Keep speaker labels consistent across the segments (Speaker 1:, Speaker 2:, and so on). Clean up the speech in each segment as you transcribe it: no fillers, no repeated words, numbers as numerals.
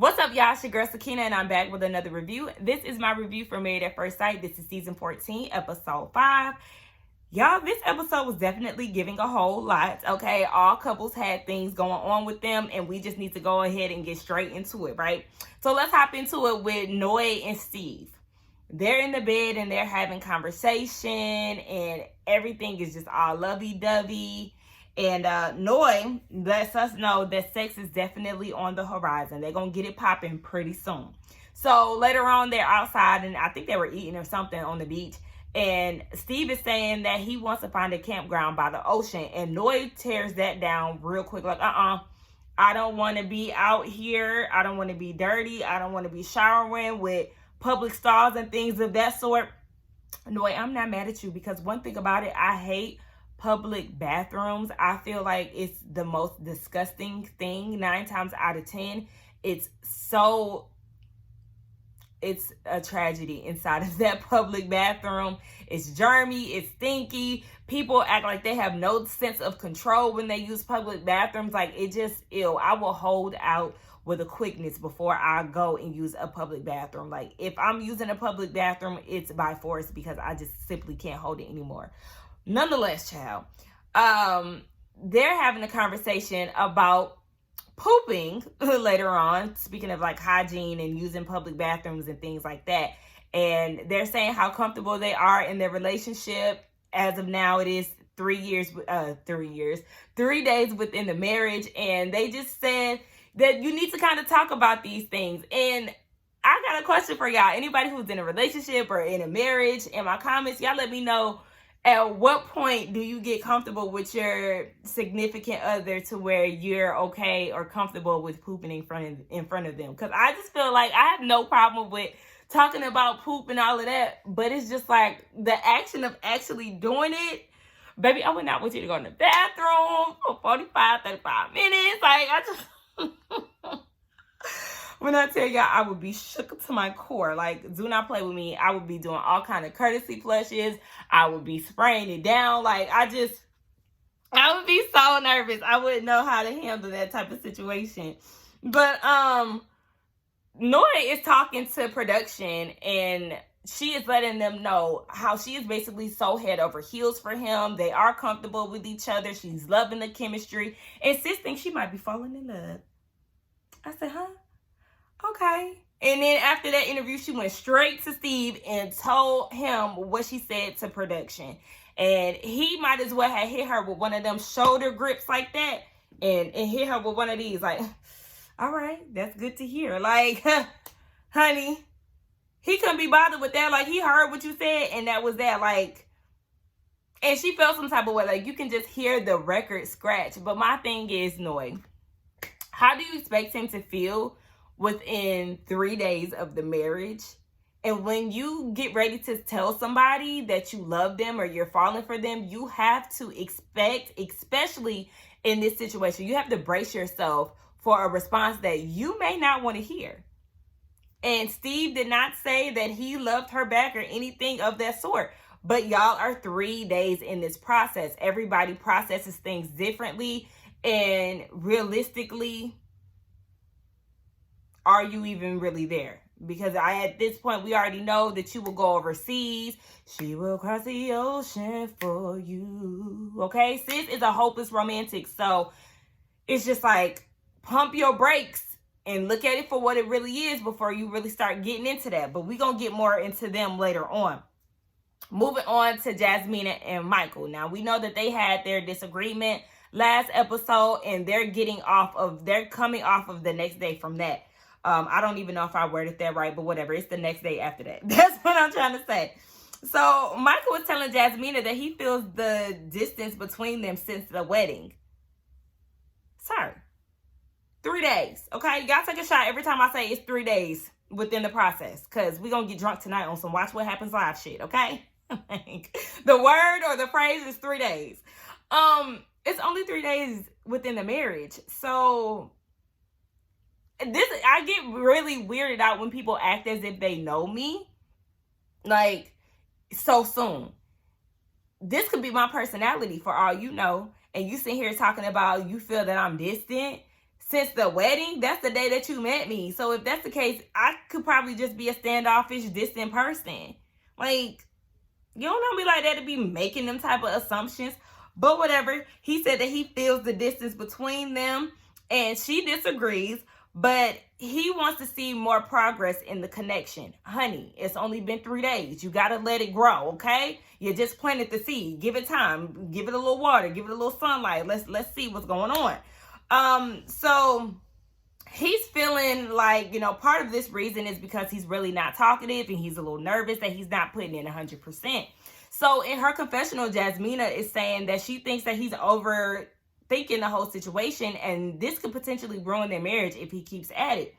Speaker 1: What's up, y'all? It's your girl Sakina, and I'm back with another review. This is my review for Married at First Sight. This is season 14, episode 5. Y'all, this episode was definitely giving a whole lot, okay? All couples had things going on with them, and we just need to go ahead and get straight into it, right? So let's hop into it with Noy and Steve. They're in the bed, and they're having conversation, and everything is just all lovey-dovey. And Noy lets us know that sex is definitely on the horizon. They're going to get it popping pretty soon. So later on, they're outside, and I think they were eating or something on the beach. And Steve is saying that he wants to find a campground by the ocean. And Noy tears that down real quick. Like, I don't want to be out here. I don't want to be dirty. I don't want to be showering with public stalls and things of that sort. Noy, I'm not mad at you, because one thing about it, I hate public bathrooms. I feel like it's the most disgusting thing. 9 times out of 10, it's a tragedy inside of that public bathroom. It's germy, it's stinky. People act like they have no sense of control when they use public bathrooms. Like, it just ill. I will hold out with a quickness before I go and use a public bathroom. Like, if I'm using a public bathroom, it's by force, because I just simply can't hold it anymore. Nonetheless, child, they're having a conversation about pooping later on, speaking of like hygiene and using public bathrooms and things like that. And they're saying how comfortable they are in their relationship. As of now, it is 3 days within the marriage. And they just said that you need to kind of talk about these things. And I got a question for y'all. Anybody who's in a relationship or in a marriage, in my comments, y'all let me know, at what point do you get comfortable with your significant other to where you're okay or comfortable with pooping in front of them? Because I just feel like I have no problem with talking about poop and all of that, but it's just like the action of actually doing it. Baby, I would not want you to go in the bathroom for 45, 35 minutes. Like, I just... When I tell y'all, I would be shook to my core. Like, do not play with me. I would be doing all kind of courtesy flushes. I would be spraying it down. Like, I would be so nervous. I wouldn't know how to handle that type of situation. But Noy is talking to production, and she is letting them know how she is basically so head over heels for him. They are comfortable with each other. She's loving the chemistry. And sis thinks she might be falling in love. I said, huh? Okay. And then after that interview, she went straight to Steve and told him what she said to production. And he might as well have hit her with one of them shoulder grips like that, and hit her with one of these. Like, all right, that's good to hear. Like, honey, he couldn't be bothered with that. Like, he heard what you said, and that was that. Like, and she felt some type of way. Like, you can just hear the record scratch. But my thing is, Noy, how do you expect him to feel within 3 days of the marriage? And when you get ready to tell somebody that you love them or you're falling for them, you have to expect, especially in this situation, you have to brace yourself for a response that you may not want to hear. And Steve did not say that he loved her back or anything of that sort. But y'all are 3 days in this process. Everybody processes things differently. And realistically, are you even really there? Because at this point, we already know that you will go overseas. She will cross the ocean for you. Okay? Sis is a hopeless romantic. So it's just like, pump your brakes and look at it for what it really is before you really start getting into that. But we're going to get more into them later on. Moving on to Jasmina and Michael. Now, we know that they had their disagreement last episode, and they're coming off of the next day from that. I don't even know if I worded that right, but whatever. It's the next day after that. That's what I'm trying to say. So Michael was telling Jasmina that he feels the distance between them since the wedding. Sir, 3 days. Okay, you gotta take a shot every time I say it's 3 days within the process, because we're gonna get drunk tonight on some Watch What Happens Live shit. Okay. The word or the phrase is 3 days. It's only 3 days within the marriage. So I get really weirded out when people act as if they know me, like, so soon. This could be my personality for all you know, and you sit here talking about you feel that I'm distant. since the wedding, that's the day that you met me. So if that's the case, I could probably just be a standoffish, distant person. Like, you don't know me like that to be making them type of assumptions. But whatever. He said that he feels the distance between them, and she disagrees, but he wants to see more progress in the connection. Honey, it's only been 3 days. You got to let it grow, okay? You just planted the seed. Give it time. Give it a little water. Give it a little sunlight. Let's see what's going on. So he's feeling like, part of this reason is because he's really not talkative and he's a little nervous that he's not putting in 100%. So in her confessional, Jasmina is saying that she thinks that he's overthinking the whole situation, and this could potentially ruin their marriage if he keeps at it.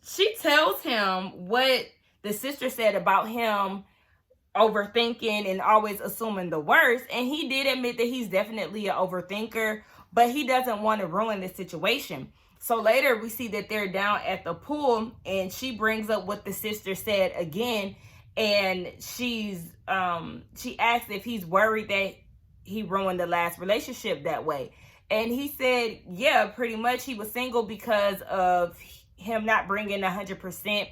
Speaker 1: She tells him what the sister said about him overthinking and always assuming the worst, and he did admit that he's definitely an overthinker, but he doesn't want to ruin the situation. So later we see that they're down at the pool, and she brings up what the sister said again, and she asks if he's worried that he ruined the last relationship that way. And he said, yeah, pretty much he was single because of him not bringing 100%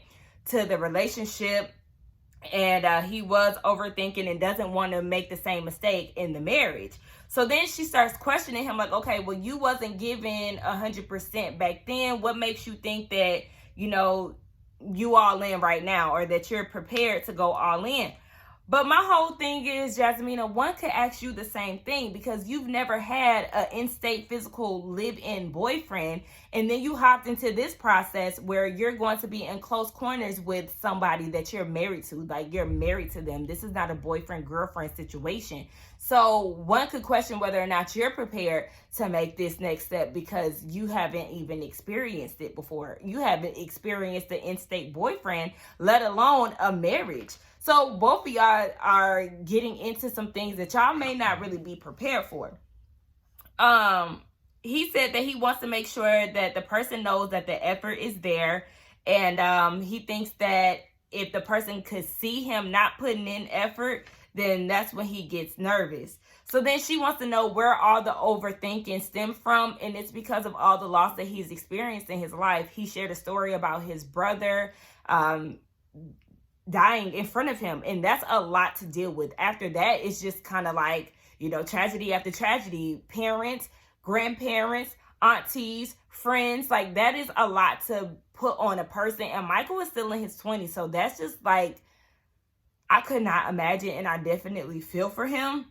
Speaker 1: to the relationship. And he was overthinking and doesn't want to make the same mistake in the marriage. So then she starts questioning him like, okay, well, you wasn't giving 100% back then. What makes you think that, you all in right now, or that you're prepared to go all in? But my whole thing is, Jasmina, one could ask you the same thing, because you've never had an in-state physical live-in boyfriend, and then you hopped into this process where you're going to be in close corners with somebody that you're married to. Like, you're married to them. This is not a boyfriend-girlfriend situation. So one could question whether or not you're prepared to make this next step, because you haven't even experienced it before. You haven't experienced the in-state boyfriend, let alone a marriage. So both of y'all are getting into some things that y'all may not really be prepared for. He said that he wants to make sure that the person knows that the effort is there. And he thinks that if the person could see him not putting in effort, then that's when he gets nervous. So then she wants to know where all the overthinking stems from. And it's because of all the loss that he's experienced in his life. He shared a story about his brother dying in front of him, and that's a lot to deal with. After that, it's just kind of like, tragedy after tragedy. Parents, grandparents, aunties, friends, like that is a lot to put on a person. And Michael is still in his 20s, so that's just like, I could not imagine, and I definitely feel for him.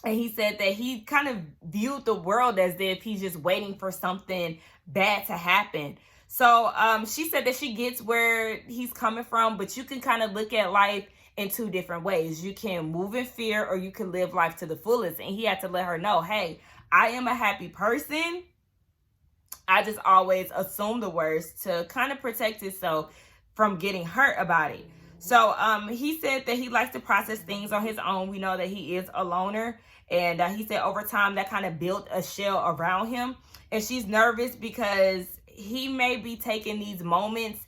Speaker 1: And he said that he kind of viewed the world as if he's just waiting for something bad to happen. So she said that she gets where he's coming from, but you can kind of look at life in two different ways. You can move in fear, or you can live life to the fullest. And he had to let her know, hey, I am a happy person. I just always assume the worst to kind of protect himself from getting hurt about it. So he said that he likes to process things on his own. We know that he is a loner. And he said over time that kind of built a shell around him. And she's nervous because he may be taking these moments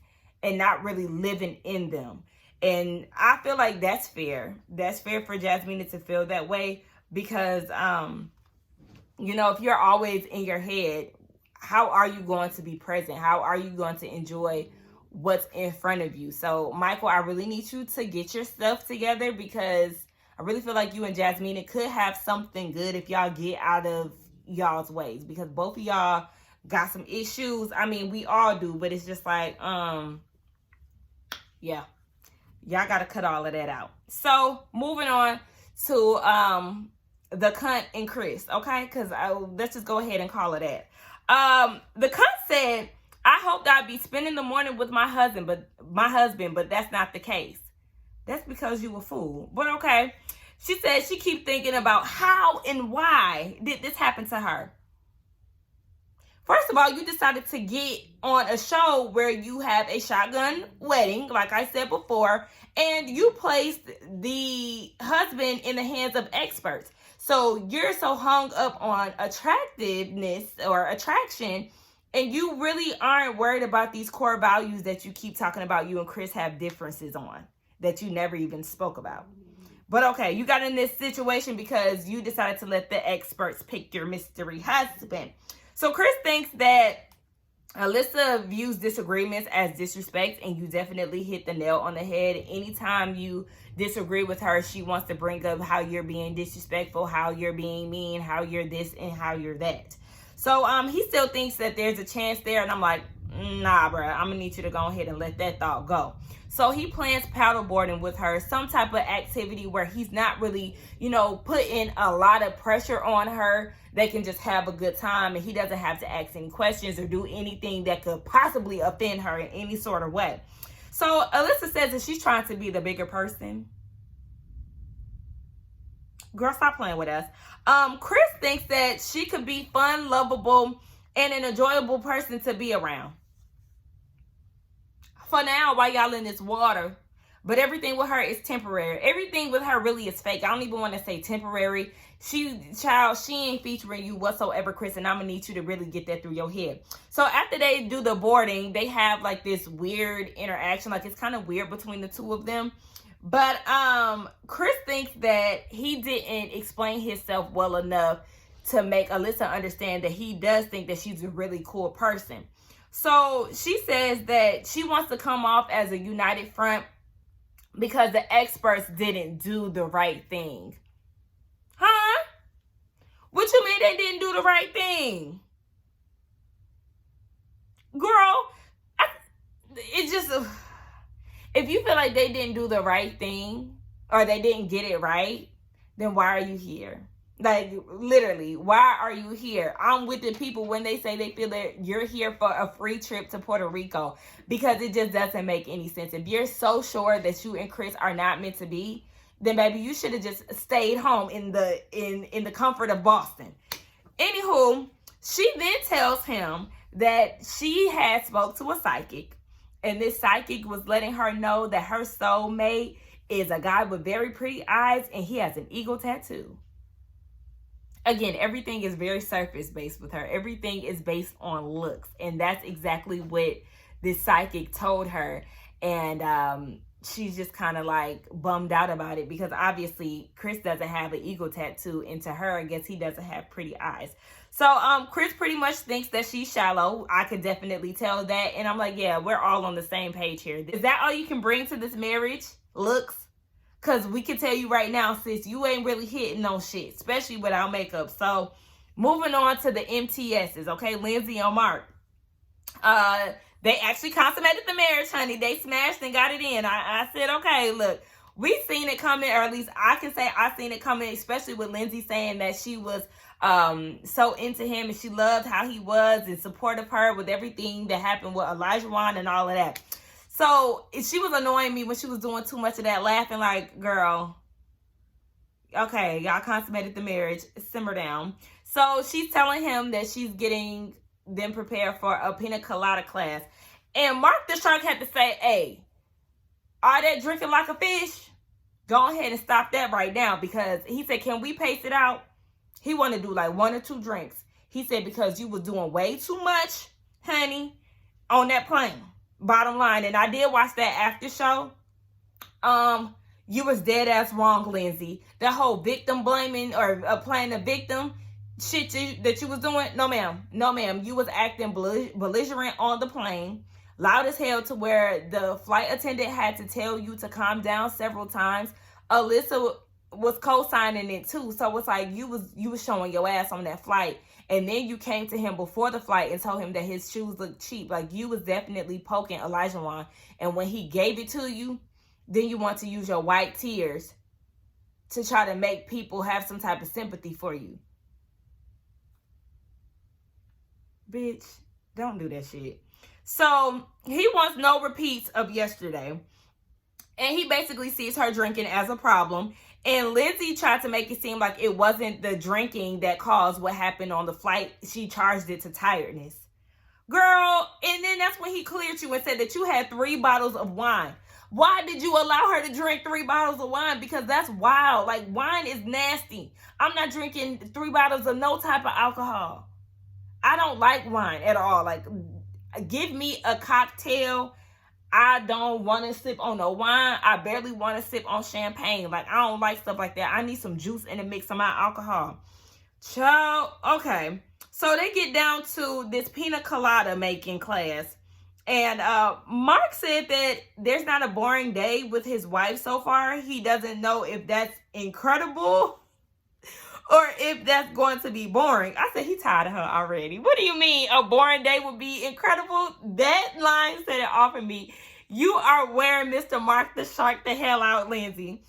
Speaker 1: and not really living in them. And I feel like that's fair. That's fair for Jasmina to feel that way, because, if you're always in your head, how are you going to be present? How are you going to enjoy what's in front of you? So, Michael, I really need you to get your stuff together, because I really feel like you and Jasmina could have something good if y'all get out of y'all's ways, because both of y'all got some issues. I mean, we all do, but it's just like, yeah, y'all got to cut all of that out. So moving on to the cunt and Chris, okay? Because let's just go ahead and call it that. The cunt said, I hoped I'd be spending the morning with my husband, but that's not the case. That's because you a fool. But okay. She said she keeps thinking about how and why did this happen to her. First of all, you decided to get on a show where you have a shotgun wedding, like I said before, and you placed the husband in the hands of experts. So you're so hung up on attractiveness or attraction, and you really aren't worried about these core values that you keep talking about you and Chris have differences on, that you never even spoke about. But okay, you got in this situation because you decided to let the experts pick your mystery husband. So Chris thinks that Alyssa views disagreements as disrespect, and you definitely hit the nail on the head. Anytime you disagree with her, she wants to bring up how you're being disrespectful, how you're being mean, how you're this, and how you're that. So he still thinks that there's a chance there, and I'm like, nah, bro, I'm gonna need you to go ahead and let that thought go. So he plans paddleboarding with her, some type of activity where he's not really, putting a lot of pressure on her. They can just have a good time, and he doesn't have to ask any questions or do anything that could possibly offend her in any sort of way. So Alyssa says that she's trying to be the bigger person. Girl, stop playing with us. Chris thinks that she could be fun, lovable, and an enjoyable person to be around. For now, while y'all in this water, but everything with her is temporary. Everything with her really is fake. I don't even want to say temporary. She ain't featuring you whatsoever, Chris, and I'm gonna need you to really get that through your head. So after they do the boarding, they have like this weird interaction. Like, it's kind of weird between the two of them. But Chris thinks that he didn't explain himself well enough to make Alyssa understand that he does think that she's a really cool person. So she says that she wants to come off as a united front because the experts didn't do the right thing. Huh? What you mean they didn't do the right thing? Girl, it's just, if you feel like they didn't do the right thing or they didn't get it right, then why are you here? Like, literally, why are you here? I'm with the people when they say they feel that you're here for a free trip to Puerto Rico, because it just doesn't make any sense. If you're so sure that you and Chris are not meant to be, then baby, you should have just stayed home in the comfort of Boston. Anywho, she then tells him that she had spoke to a psychic, and this psychic was letting her know that her soulmate is a guy with very pretty eyes, and he has an eagle tattoo. Again, everything is very surface based with her. Everything is based on looks. And that's exactly what this psychic told her. And she's just kind of like bummed out about it, because obviously Chris doesn't have an eagle tattoo, and to her, I guess he doesn't have pretty eyes. So Chris pretty much thinks that she's shallow. I could definitely tell that. And I'm like, yeah, we're all on the same page here. Is that all you can bring to this marriage? Looks? Because we can tell you right now, sis, you ain't really hitting no shit, especially without makeup. So moving on to the MTSs, okay? Lindsay and Mark. They actually consummated the marriage, honey. They smashed and got it in. I said, okay, look, we seen it coming, or at least I can say I seen it coming, especially with Lindsay saying that she was so into him and she loved how he was and supportive of her with everything that happened with Elijah and all of that. So she was annoying me when she was doing too much of that, laughing like, girl, okay, y'all consummated the marriage, simmer down. So she's telling him that she's getting them prepared for a pina colada class. And Mark the Shark had to say, hey, are they drinking like a fish? Go ahead and stop that right now, because he said, can we pace it out? He wanted to do like 1 or 2 drinks. He said, because you was doing way too much, honey, on that plane. Bottom line. And I did watch that after show. You was dead ass wrong, Lindsay. That whole victim blaming or playing the victim shit that you was doing. No, ma'am. No, ma'am. You was acting belligerent on the plane. Loud as hell, to where the flight attendant had to tell you to calm down several times. Alyssa was co-signing it too. So it's like you was showing your ass on that flight. And then you came to him before the flight and told him that his shoes looked cheap. Like, you was definitely poking Elijah. And when he gave it to you, then you want to use your white tears to try to make people have some type of sympathy for you. Bitch, don't do that shit. So he wants no repeats of yesterday. And he basically sees her drinking as a problem. And Lindsay tried to make it seem like it wasn't the drinking that caused what happened on the flight. She charged it to tiredness. Girl, and then that's when he cleared you and said that you had 3 bottles of wine. Why did you allow her to drink 3 bottles of wine? Because that's wild. Like, wine is nasty. I'm not drinking 3 bottles of no type of alcohol. I don't like wine at all. Like, give me a cocktail. I don't want to sip on no wine. I barely want to sip on champagne. Like, I don't like stuff like that. I need some juice in the mix of my alcohol. Child, okay. So they get down to this pina colada making class. And Mark said that there's not a boring day with his wife so far. He doesn't know if that's incredible or if that's going to be boring. I said he tired of her already. What do you mean a boring day would be incredible? That line said it all for me. You are wearing Mr. Mark the Shark the hell out, Lindsay.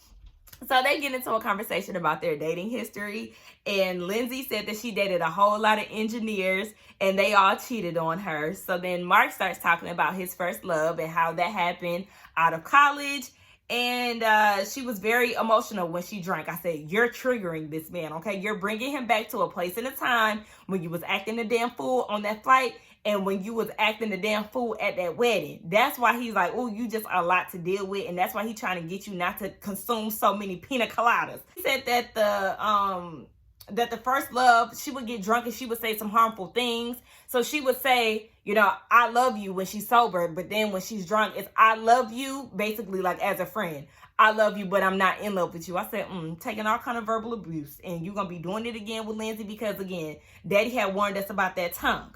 Speaker 1: So they get into a conversation about their dating history. And Lindsay said that she dated a whole lot of engineers and they all cheated on her. So then Mark starts talking about his first love and how that happened out of college. And she was very emotional when she drank. I said, you're triggering this man, okay? You're bringing him back to a place and a time when you was acting a damn fool on that flight and when you was acting a damn fool at that wedding. That's why he's like, oh, you just a lot to deal with. And that's why he's trying to get you not to consume so many pina coladas. He said that the first love, she would get drunk and she would say some harmful things. So she would say, you know, I love you when she's sober. But then when she's drunk, it's I love you, basically like as a friend. I love you, but I'm not in love with you. I said, taking all kind of verbal abuse. And you're going to be doing it again with Lindsay because, again, Daddy had warned us about that tongue.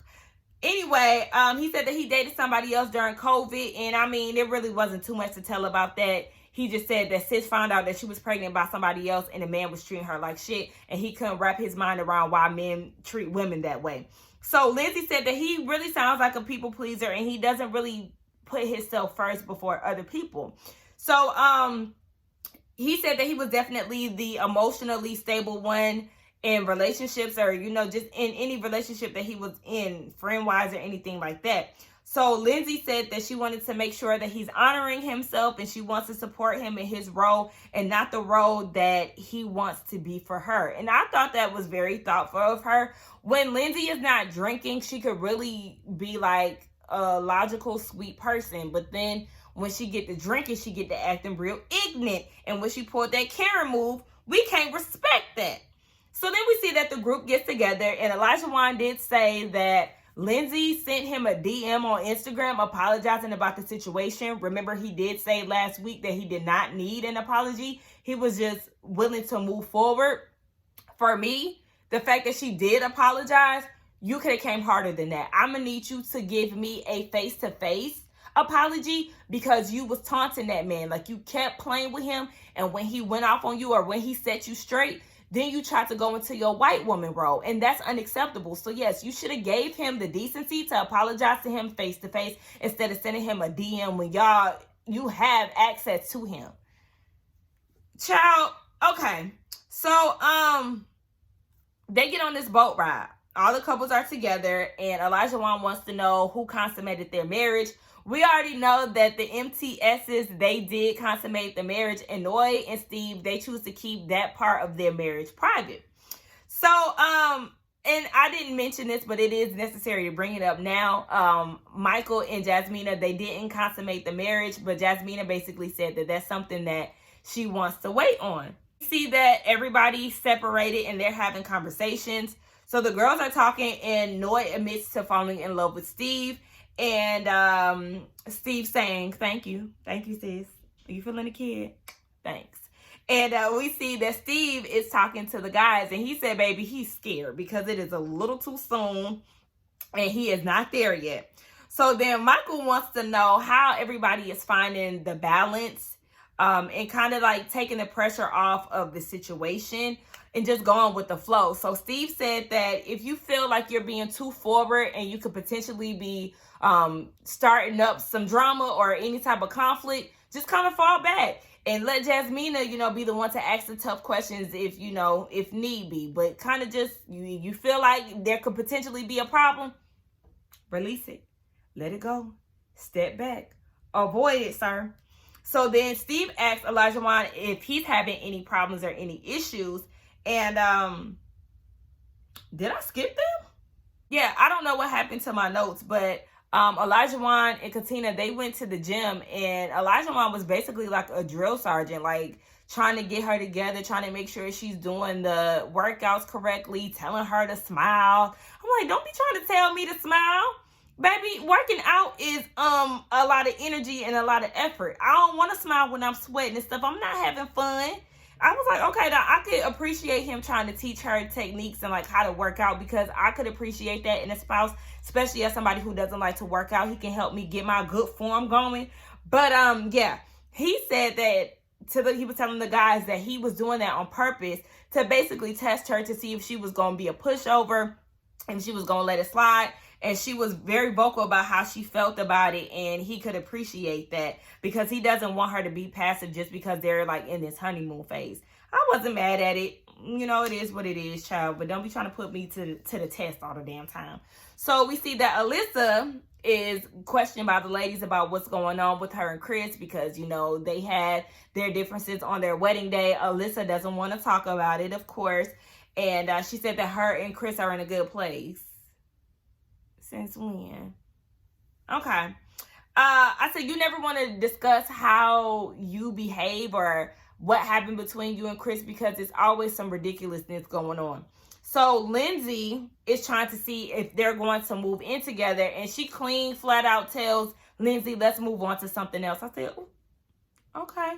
Speaker 1: Anyway, he said that he dated somebody else during COVID. And, I mean, there really wasn't too much to tell about that. He just said that sis found out that she was pregnant by somebody else and the man was treating her like shit. And he couldn't wrap his mind around why men treat women that way. So Lindsay said that he really sounds like a people pleaser and he doesn't really put himself first before other people. So he said that he was definitely the emotionally stable one in relationships or, you know, just in any relationship that he was in, friend-wise or anything like that. So Lindsay said that she wanted to make sure that he's honoring himself and she wants to support him in his role and not the role that he wants to be for her. And I thought that was very thoughtful of her. When Lindsay is not drinking, she could really be like a logical, sweet person. But then when she get to drinking, she get to acting real ignorant. And when she pulled that Karen move, we can't respect that. So then we see that the group gets together and Elijah Wan did say that Lindsay sent him a DM on Instagram apologizing about the situation. Remember, he did say last week that he did not need an apology. He was just willing to move forward. For me, the fact that she did apologize, you could have came harder than that. I'm going to need you to give me a face-to-face apology because you was taunting that man. Like you kept playing with him and when he went off on you or when he set you straight, then you tried to go into your white woman role, and that's unacceptable. So yes, you should have gave him the decency to apologize to him face to face instead of sending him a DM when you have access to him. Child, okay. So they get on this boat ride. All the couples are together, and Elijah Wan wants to know who consummated their marriage. We already know that the MTSs, they did consummate the marriage, and Noy and Steve, they choose to keep that part of their marriage private. So, and I didn't mention this, but it is necessary to bring it up now. Michael and Jasmina, they didn't consummate the marriage, but Jasmina basically said that that's something that she wants to wait on. See that everybody separated and they're having conversations. So the girls are talking and Noy admits to falling in love with Steve. And Steve saying, thank you, sis. Are you feeling a kid? Thanks. And we see that Steve is talking to the guys. And he said, baby, he's scared because it is a little too soon. And he is not there yet. So then Michael wants to know how everybody is finding the balance. And kind of like taking the pressure off of the situation. And just going with the flow. So Steve said that if you feel like you're being too forward and you could potentially be starting up some drama or any type of conflict, just kind of fall back and let Jasmina, be the one to ask the tough questions if need be. But kind of just, you feel like there could potentially be a problem, release it, let it go, step back, avoid it, sir. So then Steve asked Elijah Wan if he's having any problems or any issues. And did I skip them? Yeah, I don't know what happened to my notes, but Elijah Wan and Katina, they went to the gym, and Elijah Wan was basically like a drill sergeant, like trying to get her together, trying to make sure she's doing the workouts correctly, telling her to smile. I'm like, don't be trying to tell me to smile. Baby, working out is a lot of energy and a lot of effort. I don't want to smile when I'm sweating and stuff. I'm not having fun. I was like, okay, now I could appreciate him trying to teach her techniques and like how to work out, because I could appreciate that in a spouse, especially as somebody who doesn't like to work out. He can help me get my good form going. But yeah, he said that he was telling the guys that he was doing that on purpose to basically test her to see if she was going to be a pushover and she was going to let it slide. And she was very vocal about how she felt about it, and he could appreciate that because he doesn't want her to be passive just because they're like in this honeymoon phase. I wasn't mad at it. You know, it is what it is, child, but don't be trying to put me to the test all the damn time. So we see that Alyssa is questioned by the ladies about what's going on with her and Chris, because, you know, they had their differences on their wedding day. Alyssa doesn't want to talk about it, of course. And she said that her and Chris are in a good place. Since when? Okay. I said you never want to discuss how you behave or what happened between you and Chris, because it's always some ridiculousness going on. So Lindsay is trying to see if they're going to move in together, and she clean flat out tells Lindsay, let's move on to something else. I said, okay,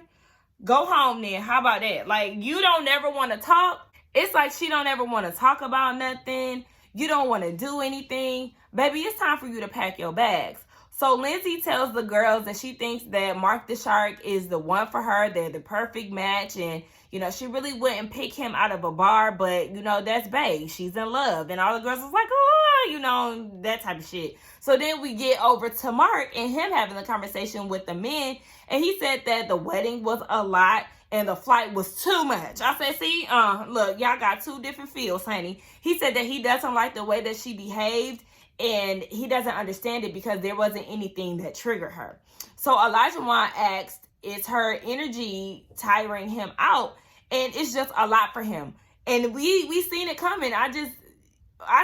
Speaker 1: go home then. How about that? Like, you don't ever want to talk. It's like she don't ever want to talk about nothing. You don't want to do anything. Baby, it's time for you to pack your bags. So Lindsay tells the girls that she thinks that Mark the Shark is the one for her. They're the perfect match. And, you know, she really wouldn't pick him out of a bar. But, you know, that's bae. She's in love. And all the girls was like, oh, you know, that type of shit. So then we get over to Mark and him having a conversation with the men. And he said that the wedding was a lot and the flight was too much. I said, see, look, y'all got two different feels, honey. He said that he doesn't like the way that she behaved, and he doesn't understand it because there wasn't anything that triggered her. So Elijah asked, is her energy tiring him out? And it's just a lot for him. And we seen it coming. I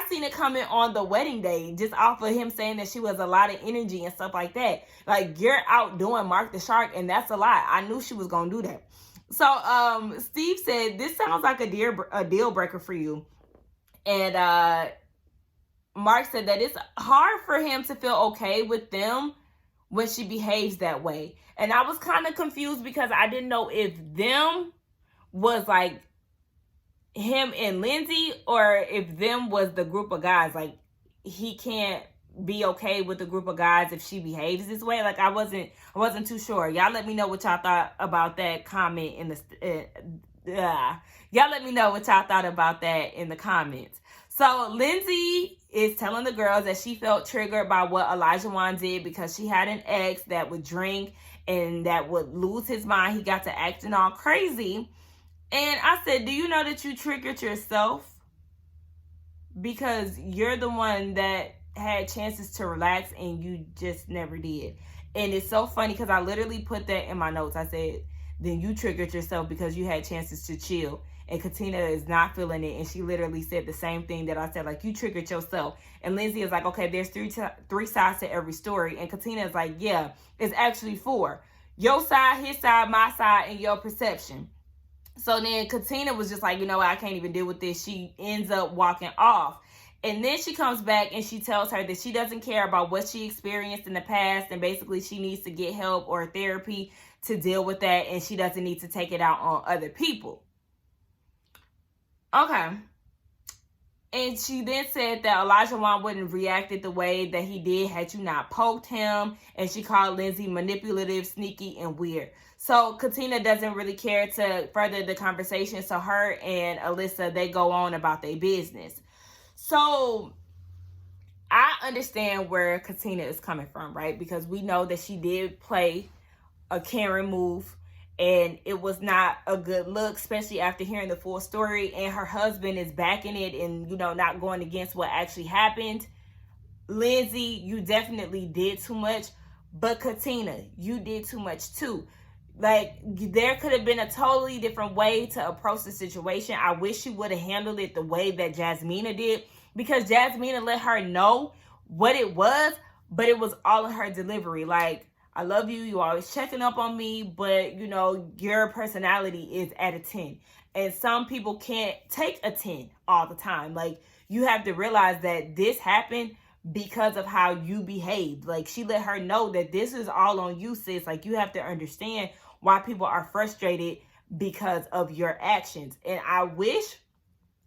Speaker 1: seen it coming on the wedding day, just off of him saying that she was a lot of energy and stuff like that. Like, you're out doing Mark the Shark, and that's a lot. I knew she was going to do that. So Steve said, this sounds like a deal breaker for you. And Mark said that it's hard for him to feel okay with them when she behaves that way. And I was kind of confused because I didn't know if them was like him and Lindsay, or if them was the group of guys. Like, he can't be okay with the group of guys if she behaves this way. Like, I wasn't too sure. Y'all let me know what y'all thought about that comment in the y'all let me know what y'all thought about that in the comments. So Lindsay is telling the girls that she felt triggered by what Elijah did because she had an ex that would drink and that would lose his mind. He got to acting all crazy. And I said, do you know that you triggered yourself? Because you're the one that had chances to relax and you just never did. And it's so funny because I literally put that in my notes. I said, then you triggered yourself because you had chances to chill. And Katina is not feeling it. And she literally said the same thing that I said, like, you triggered yourself. And Lindsay is like, okay, there's three sides to every story. And Katina is like, yeah, it's actually 4. Your side, his side, my side, and your perception. So then Katina was just like, you know what, I can't even deal with this. She ends up walking off. And then she comes back and she tells her that she doesn't care about what she experienced in the past. And basically she needs to get help or therapy to deal with that. And she doesn't need to take it out on other people. Okay. And she then said that Elijah wouldn't have reacted the way that he did had you not poked him. And she called Lindsay manipulative, sneaky, and weird. So Katina doesn't really care to further the conversation. So her and Alyssa, they go on about their business. So I understand where Katina is coming from, right? Because we know that she did play a Karen move. And it was not a good look, especially after hearing the full story. And her husband is backing it and, you know, not going against what actually happened. Lindsay, you definitely did too much. But Katina, you did too much too. Like, there could have been a totally different way to approach the situation. I wish she would have handled it the way that Jasmina did. Because Jasmina let her know what it was. But it was all in her delivery. Like, I love you. You always checking up on me. But, you know, your personality is at a 10. And some people can't take a 10 all the time. Like, you have to realize that this happened because of how you behaved. Like, she let her know that this is all on you, sis. Like, you have to understand why people are frustrated because of your actions. And I wish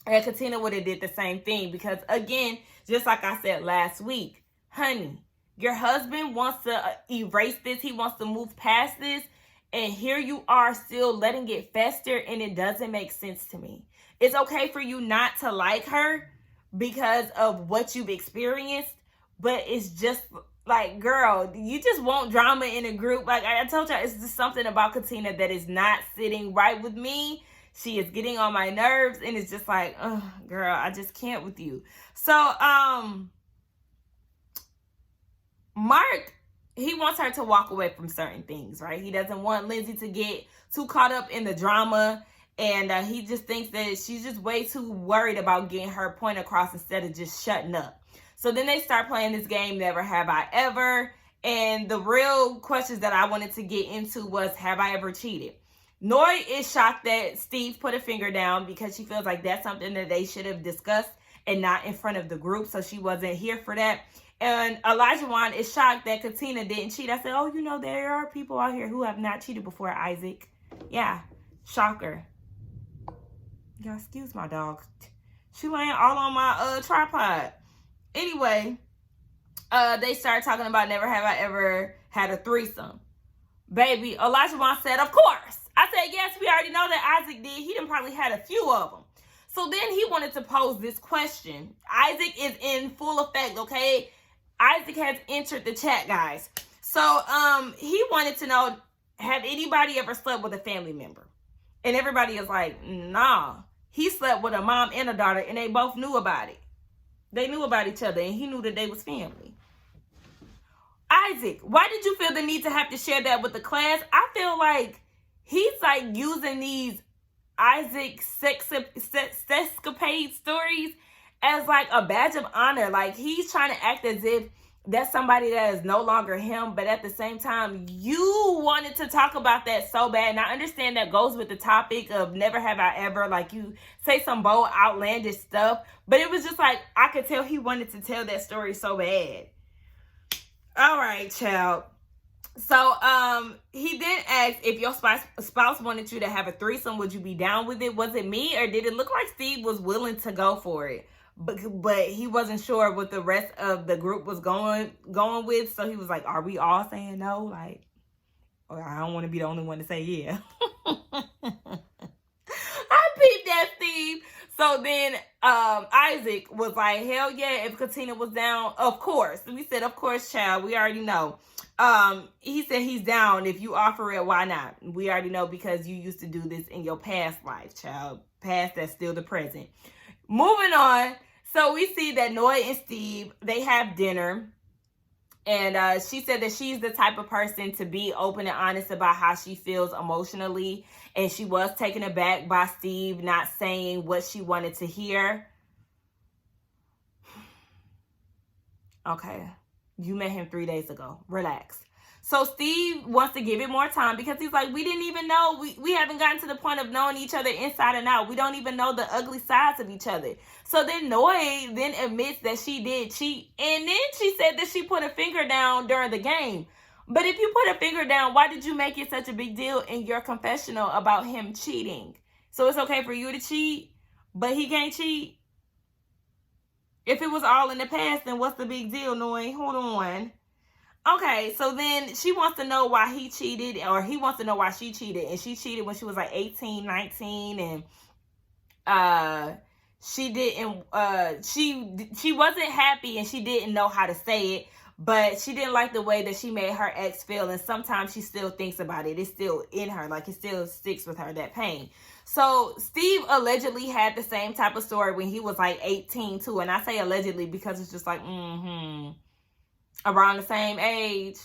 Speaker 1: that Katina would have did the same thing, because again, just like I said last week, honey, your husband wants to erase this. He wants to move past this. And here you are still letting it fester, and it doesn't make sense to me. It's okay for you not to like her because of what you've experienced, but it's just like, girl, you just want drama in a group. Like I told y'all, it's just something about Katina that is not sitting right with me. She is getting on my nerves, and it's just like, oh, girl, I just can't with you. So, Mark, he wants her to walk away from certain things, right? He doesn't want Lindsay to get too caught up in the drama, and he just thinks that she's just way too worried about getting her point across instead of just shutting up. So then they start playing this game, Never Have I Ever, and the real questions that I wanted to get into was, have I ever cheated? Noy is shocked that Steve put a finger down because she feels like that's something that they should have discussed and not in front of the group, so she wasn't here for that. And Elijah is shocked that Katina didn't cheat. I said, oh, you know, there are people out here who have not cheated before, Isaac. Yeah, shocker. Y'all, excuse my dog. She laying all on my tripod. Anyway, they started talking about never have I ever had a threesome. Baby, Elijah said, of course. I said, yes, we already know that Isaac did. He done probably had a few of them. So then he wanted to pose this question. Isaac is in full effect, okay? Isaac has entered the chat, guys. So he wanted to know, have anybody ever slept with a family member? And everybody is like, nah. He slept with a mom and a daughter, and they both knew about it. They knew about each other, and he knew that they was family. Isaac, why did you feel the need to have to share that with the class? I feel like he's like using these Isaac sexcapade stories as like a badge of honor. Like he's trying to act as if that's somebody that is no longer him, but at the same time, you wanted to talk about that so bad. And I understand that goes with the topic of never have I ever, like you say some bold, outlandish stuff, but it was just like, I could tell he wanted to tell that story so bad. All right, child. So, he then asked if your spouse wanted you to have a threesome, would you be down with it? Was it me, or did it look like Steve was willing to go for it? But he wasn't sure what the rest of the group was going with. So he was like, are we all saying no? Like, or I don't want to be the only one to say yeah. I peeped that, Steve. So then Isaac was like, hell yeah, if Katina was down, of course. We said, of course, child. We already know. He said he's down. If you offer it, why not? We already know because you used to do this in your past life, child. Past that's still the present. Moving on. So we see that Noy and Steve, they have dinner. And she said that she's the type of person to be open and honest about how she feels emotionally. And she was taken aback by Steve not saying what she wanted to hear. Okay. You met him 3 days ago. Relax. So Steve wants to give it more time because he's like, we didn't even know. We haven't gotten to the point of knowing each other inside and out. We don't even know the ugly sides of each other. So then Noy then admits that she did cheat. And then she said that she put a finger down during the game. But if you put a finger down, why did you make it such a big deal in your confessional about him cheating? So it's okay for you to cheat, but he can't cheat? If it was all in the past, then what's the big deal, Noy? Hold on. Okay, so then she wants to know why he cheated, or he wants to know why she cheated. And she cheated when she was like 18, 19, and she didn't, she wasn't happy, and she didn't know how to say it, but she didn't like the way that she made her ex feel, and sometimes she still thinks about it. It's still in her, like it still sticks with her, that pain. So Steve allegedly had the same type of story when he was like 18 too, and I say allegedly because it's just like, around the same age.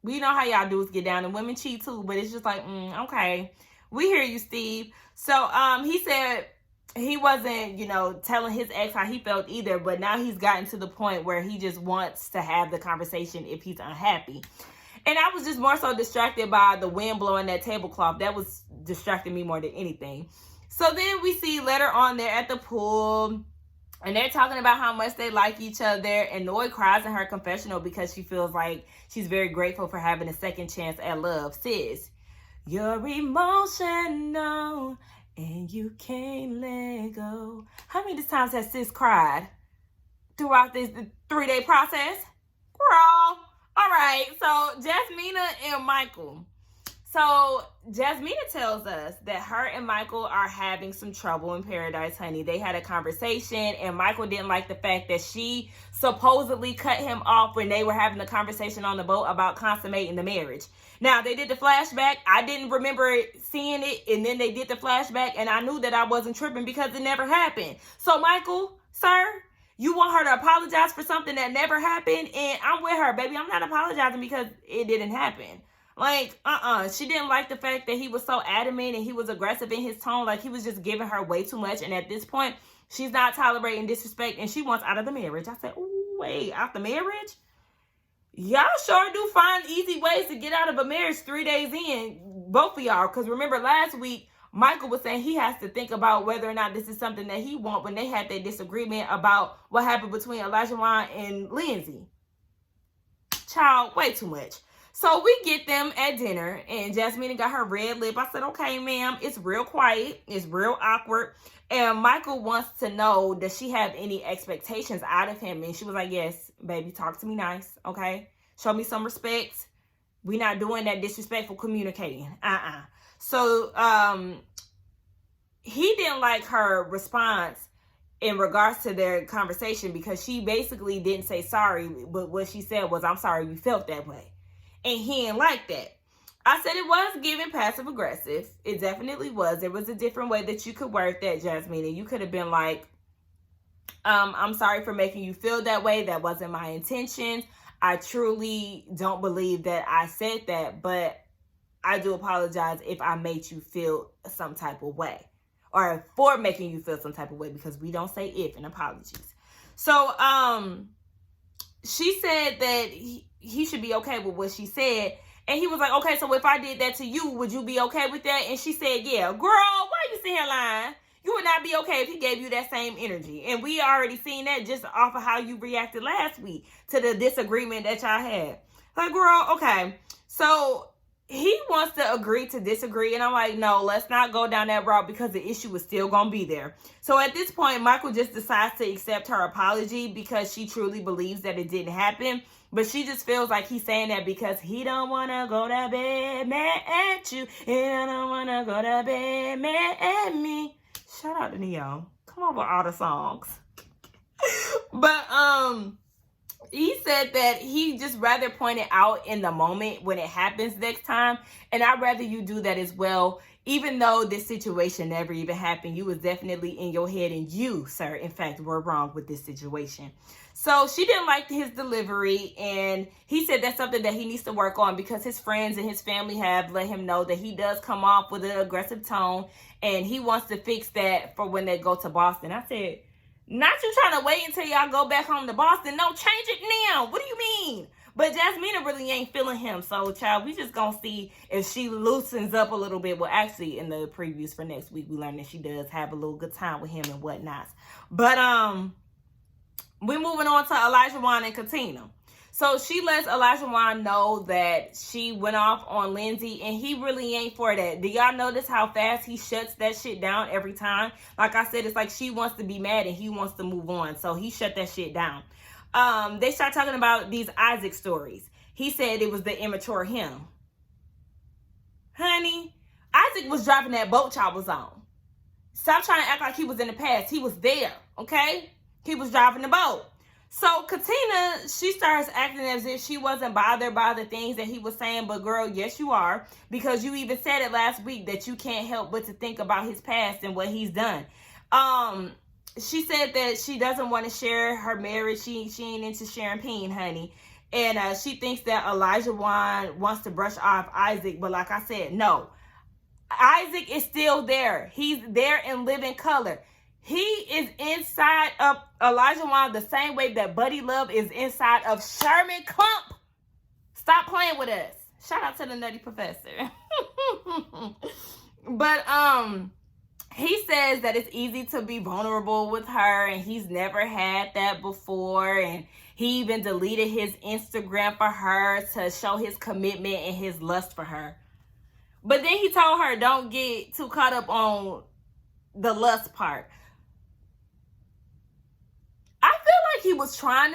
Speaker 1: We know how y'all dudes get down, and women cheat too, but it's just like, okay. We hear you, Steve. So he said he wasn't, telling his ex how he felt either, but now he's gotten to the point where he just wants to have the conversation if he's unhappy. And I was just more so distracted by the wind blowing that tablecloth. That was distracting me more than anything. So then we see later on they're at the pool, and they're talking about how much they like each other. And Noy cries in her confessional because she feels like she's very grateful for having a second chance at love. Sis, You're emotional and you can't let go. How many times has sis cried throughout this 3-day process? Girl. All right, so Jasmina and Michael. So Jasmina tells us that her and Michael are having some trouble in paradise, honey. They had a conversation and Michael didn't like the fact that she supposedly cut him off when they were having a conversation on the boat about consummating the marriage. Now, they did the flashback. I didn't remember seeing it, and then they did the flashback, and I knew that I wasn't tripping because it never happened. So, Michael, sir, you want her to apologize for something that never happened, and I'm with her, baby. I'm not apologizing because it didn't happen. Like, she didn't like the fact that he was so adamant and he was aggressive in his tone. Like, he was just giving her way too much, and at this point, she's not tolerating disrespect, and she wants out of the marriage. I said, ooh, wait, out the marriage? Y'all sure do find easy ways to get out of a marriage 3 days in, both of y'all. Because remember last week, Michael was saying he has to think about whether or not this is something that he wants when they had their disagreement about what happened between Elijah and Lindsay. Child, way too much. So we get them at dinner, and Jasmina got her red lip. I said, okay, ma'am, it's real quiet. It's real awkward. And Michael wants to know, does she have any expectations out of him? And she was like, yes, baby, talk to me nice, okay? Show me some respect. We're not doing that disrespectful communicating. So he didn't like her response in regards to their conversation because she basically didn't say sorry, but what she said was, I'm sorry you felt that way. And he didn't like that. I said it was giving passive aggressive. It definitely was. There was a different way that you could word that, Jasmina. You could have been like, I'm sorry for making you feel that way. That wasn't my intention. I truly don't believe that I said that, but I do apologize if I made you feel some type of way, or for making you feel some type of way, because we don't say if in apologies. So, she said that he should be okay with what she said. And he was like, okay, so if I did that to you, would you be okay with that? And she said, yeah. Girl, why you sitting here lying? You would not be okay if he gave you that same energy. And we already seen that just off of how you reacted last week to the disagreement that y'all had. Like, girl, okay. So he wants to agree to disagree. And I'm like, no, let's not go down that route because the issue is still going to be there. So at this point, Michael just decides to accept her apology because she truly believes that it didn't happen. But she just feels like he's saying that because he don't want to go to bed mad at you. And I don't want to go to bed mad at me. Shout out to Neo. Come on with all the songs. But, he said that he just rather point it out in the moment when it happens next time. And I'd rather you do that as well. Even though this situation never even happened, you was definitely in your head, and you, sir, in fact, were wrong with this situation. So she didn't like his delivery, and he said that's something that he needs to work on because his friends and his family have let him know that he does come off with an aggressive tone, and he wants to fix that for when they go to Boston. I said, not you trying to wait until y'all go back home to Boston. No, change it now. What do you mean? But Jasmina really ain't feeling him. So, child, we just gonna see if she loosens up a little bit. Well, actually, in the previews for next week, we learned that she does have a little good time with him and whatnot. But, we're moving on to Elijah and Tina. So she lets Elijah know that she went off on Lindsay, and he really ain't for that. Do y'all notice how fast he shuts that shit down every time? Like I said, it's like she wants to be mad and he wants to move on. So he shut that shit down. They start talking about these Isaac stories. He said it was the immature him. Honey, Isaac was driving that boat y'all was on. Stop trying to act like he was in the past. He was there, okay? He was driving the boat. So Katina, she starts acting as if she wasn't bothered by the things that he was saying. But girl, yes, you are. Because you even said it last week that you can't help but to think about his past and what he's done. She said that she doesn't want to share her marriage. She ain't into sharing pain, honey. And she thinks that Elijah wants to brush off Isaac. But like I said, no. Isaac is still there. He's there in living color. He is inside of Elijah the same way that Buddy Love is inside of Sherman Clump. Stop playing with us. Shout out to the Nutty Professor. But he says that it's easy to be vulnerable with her, and he's never had that before. And he even deleted his Instagram for her to show his commitment and his lust for her. But then he told her, don't get too caught up on the lust part. I feel like he was trying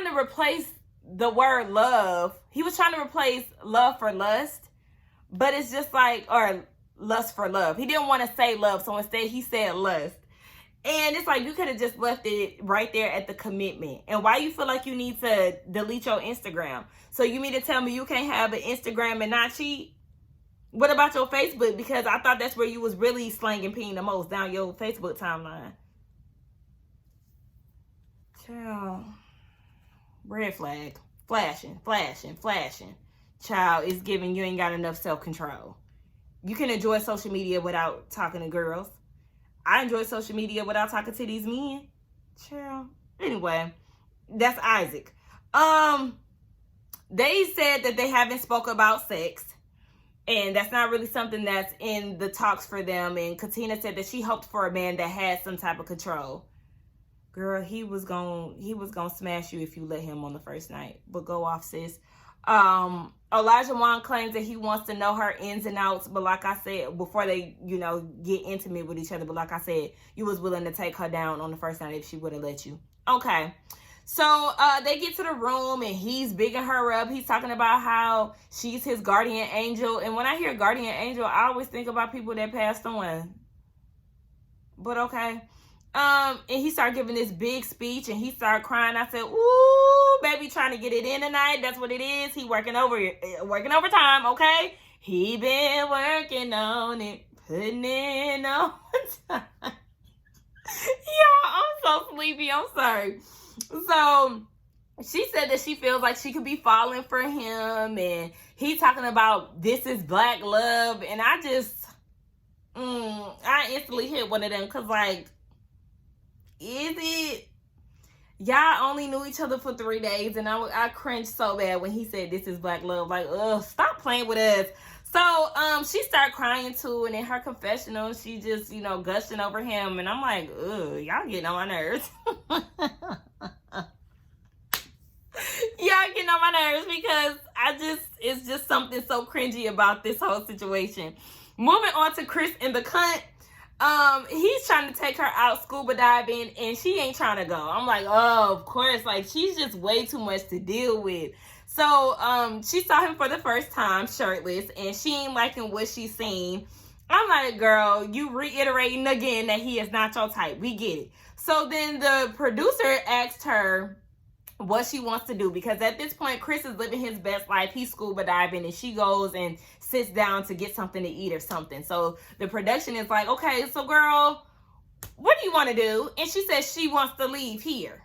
Speaker 1: to replace the word love. He was trying to replace love for lust, but it's just like, or lust for love. He didn't want to say love, so instead he said lust. And it's like, you could have just left it right there at the commitment. And why you feel like you need to delete your Instagram? So you mean to tell me you can't have an Instagram and not cheat? What about your Facebook? Because I thought that's where you was really slanging peen the most, down your Facebook timeline. Child. Red flag. Flashing. Child, is giving you ain't got enough self-control. You can enjoy social media without talking to girls. I enjoy social media without talking to these men. Child. Anyway, that's Isaac. They said that they haven't spoke about sex. And that's not really something that's in the talks for them. And Katina said that she hoped for a man that had some type of control. Girl, he was gonna smash you if you let him on the first night. But go off, sis. Elijah Wan claims that he wants to know her ins and outs, but like I said, before they, get intimate with each other, but like I said, you was willing to take her down on the first night if she would have let you. Okay. So they get to the room and he's bigging her up. He's talking about how she's his guardian angel. And when I hear guardian angel, I always think about people that passed on. But okay. And he started giving this big speech and he started crying. I said, ooh, baby, trying to get it in tonight. That's what it is. He working overtime, okay? He been working on it, putting in overtime. Y'all, I'm so sleepy. I'm sorry. So she said that she feels like she could be falling for him, and he talking about this is black love, and I instantly hit one of them because, like, is it? Y'all only knew each other for 3 days, and I cringed so bad when he said this is black love. Like, ugh, stop playing with us. So she started crying too, and in her confessional, she just, gushing over him, and I'm like, ugh, y'all getting on my nerves. Y'all getting on my nerves because it's just something so cringy about this whole situation. Moving on to Chris and the cunt. He's trying to take her out scuba diving and she ain't trying to go. I'm like, oh, of course, like she's just way too much to deal with. So she saw him for the first time shirtless and she ain't liking what she's seen. I'm like, girl, you reiterating again that he is not your type. We get it. So then the producer asked her what she wants to do, because at this point Chris is living his best life. He's scuba diving and she goes and sits down to get something to eat or something. So the production is like, okay, so girl, what do you want to do? And she says she wants to leave here.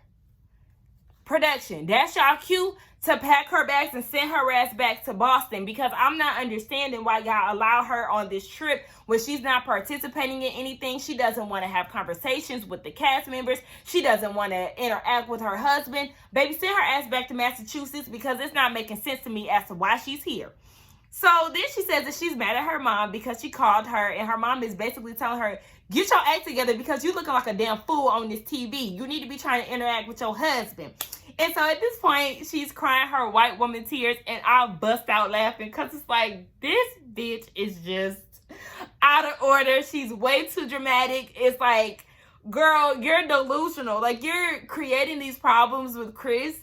Speaker 1: Production, that's y'all cue to pack her bags and send her ass back to Boston, because I'm not understanding why y'all allow her on this trip when she's not participating in anything. She doesn't want to have conversations with the cast members. She doesn't want to interact with her husband. Baby, send her ass back to Massachusetts, because it's not making sense to me as to why she's here. So then she says that she's mad at her mom because she called her, and her mom is basically telling her, get your act together because you're looking like a damn fool on this TV. You need to be trying to interact with your husband. And so at this point, she's crying her white woman tears, and I'll bust out laughing because it's like, this bitch is just out of order. She's way too dramatic. It's like, girl, you're delusional. Like, you're creating these problems with Chris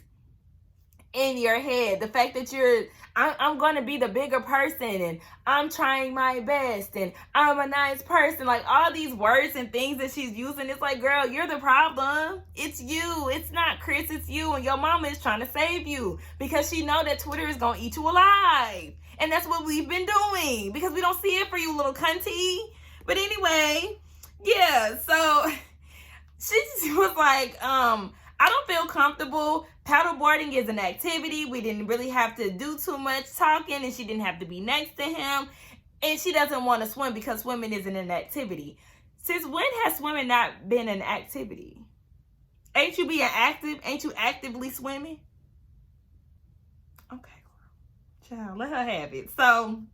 Speaker 1: in your head. The fact that I'm going to be the bigger person, and I'm trying my best, and I'm a nice person. Like, all these words and things that she's using, it's like, girl, you're the problem. It's you. It's not Chris. It's you. And your mama is trying to save you because she know that Twitter is going to eat you alive. And that's what we've been doing because we don't see it for you, little cunty. But anyway, yeah, so she was like, I don't feel comfortable. Paddleboarding is an activity. We didn't really have to do too much talking, and she didn't have to be next to him. And she doesn't want to swim because swimming isn't an activity. Since when has swimming not been an activity? Ain't you being active? Ain't you actively swimming? Okay, child, let her have it. So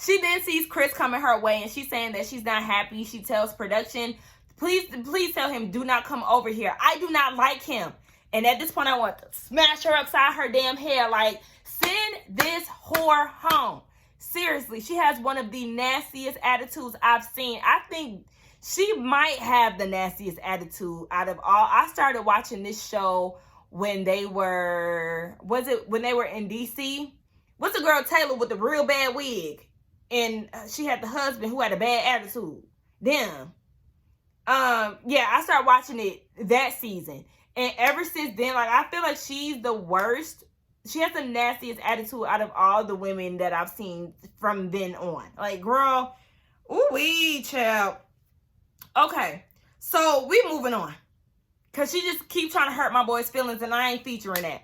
Speaker 1: she then sees Chris coming her way, and she's saying that she's not happy. She tells production, please tell him, do not come over here. I do not like him. And at this point, I want to smash her upside her damn head. Like, sis, Send this whore home. Seriously, she has one of the nastiest attitudes I've seen. I think she might have the nastiest attitude out of all. I started watching this show when they were, when they were in DC? What's the girl Taylor with the real bad wig? And she had the husband who had a bad attitude. Them. Yeah, I started watching it that season. And ever since then, like, I feel like she's the worst. She has the nastiest attitude out of all the women that I've seen from then on. Like, girl, ooh-wee, child. Okay, so we moving on. Because she just keep trying to hurt my boy's feelings, and I ain't featuring that.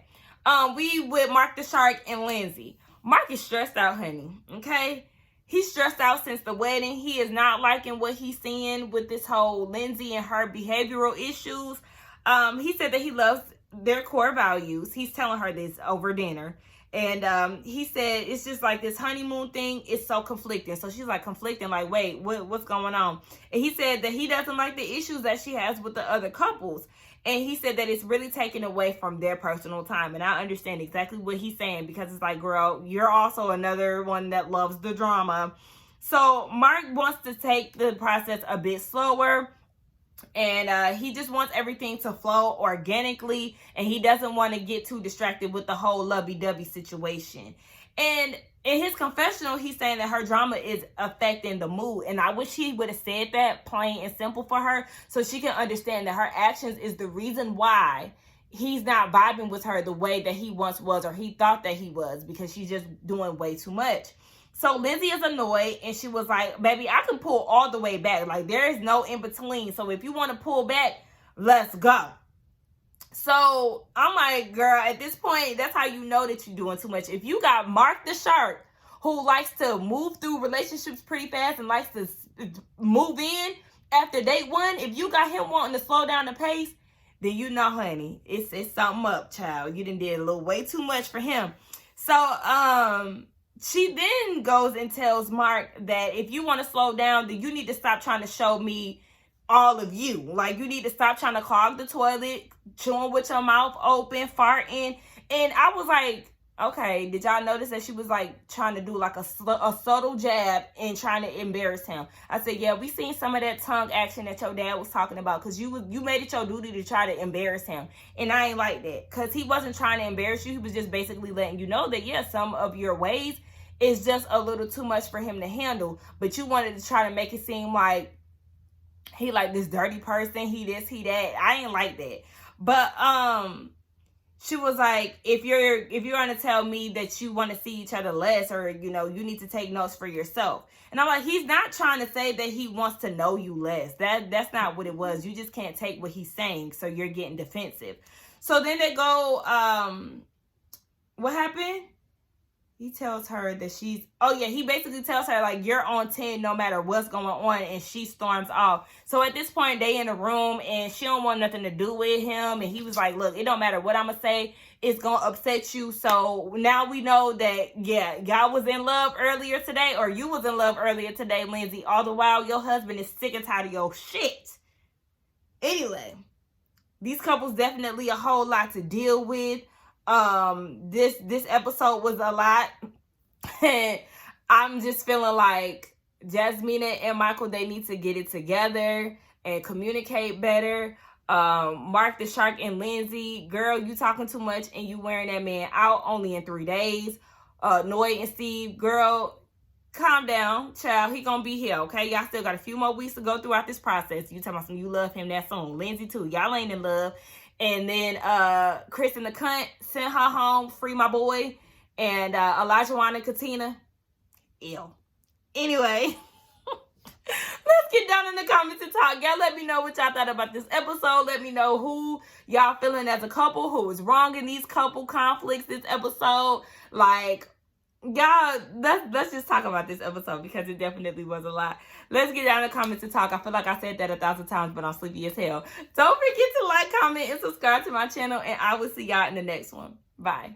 Speaker 1: We with Mark the Shark and Lindsay. Mark is stressed out, honey, okay? He's stressed out since the wedding. He is not liking what he's seeing with this whole Lindsay and her behavioral issues. He said that he loves their core values. He's telling her this over dinner. And he said it's just like this honeymoon thing is so conflicting. So she's like conflicting, like, wait, what's going on? And he said that he doesn't like the issues that she has with the other couples. And he said that it's really taken away from their personal time. And I understand exactly what he's saying, because it's like, girl, you're also another one that loves the drama. So Mark wants to take the process a bit slower. And he just wants everything to flow organically. And he doesn't want to get too distracted with the whole lovey-dovey situation. And in his confessional, he's saying that her drama is affecting the mood. And I wish he would have said that plain and simple for her, so she can understand that her actions is the reason why he's not vibing with her the way that he once was, or he thought that he was, because she's just doing way too much. So Lindsay is annoyed, and she was like, baby, I can pull all the way back. Like, there is no in between. So if you want to pull back, let's go. So I'm like, girl, at this point, that's how you know that you're doing too much. If you got Mark the Shark, who likes to move through relationships pretty fast and likes to move in after date one, if you got him wanting to slow down the pace, then you know, honey, it's something up, child. You done did a little way too much for him. So she then goes and tells Mark that if you want to slow down, then you need to stop trying to show me all of you. Like, you need to stop trying to clog the toilet, chewing with your mouth open, farting. And I was like, okay, did y'all notice that she was like trying to do like a subtle jab and trying to embarrass him? I said, yeah, we seen some of that tongue action that your dad was talking about, because you made it your duty to try to embarrass him. And I ain't like that, because he wasn't trying to embarrass you. He was just basically letting you know that, yeah, some of your ways is just a little too much for him to handle. But you wanted to try to make it seem like he like this dirty person, he this, he that. I ain't like that. But she was like, if you're gonna tell me that you want to see each other less, or you know, you need to take notes for yourself. And I'm like, he's not trying to say that he wants to know you less. That's not what it was. You just can't take what he's saying, so you're getting defensive. So then they go, what happened? He tells her that he basically tells her, like, you're on 10 no matter what's going on, and she storms off. So at this point, they in the room, and she don't want nothing to do with him, and he was like, look, it don't matter what I'm going to say, it's going to upset you. So now we know that, yeah, y'all was in love earlier today, or you was in love earlier today, Lindsay, all the while your husband is sick and tired of your shit. Anyway, these couples definitely a whole lot to deal with. This episode was a lot, and I'm just feeling like Jasmina and Michael, they need to get it together and communicate better. Mark the Shark and Lindsay, girl, you talking too much, and you wearing that man out only in 3 days. Noy and Steve, girl, calm down, child. He gonna be here, okay? Y'all still got a few more weeks to go throughout this process. You talking about some you love him that soon. Lindsay too, y'all ain't in love. And then Chris and the cunt, sent her home, free my boy. And Elijah and Tina, ew. Anyway, let's get down in the comments and talk. Y'all let me know what y'all thought about this episode. Let me know who y'all feeling as a couple, who was wrong in these couple conflicts this episode. Like, y'all, let's just talk about this episode, because it definitely was a lot. Let's get down in the comments and talk. I feel like I said that 1,000 times, but I'm sleepy as hell. Don't forget to like, comment, and subscribe to my channel, and I will see y'all in the next one. Bye.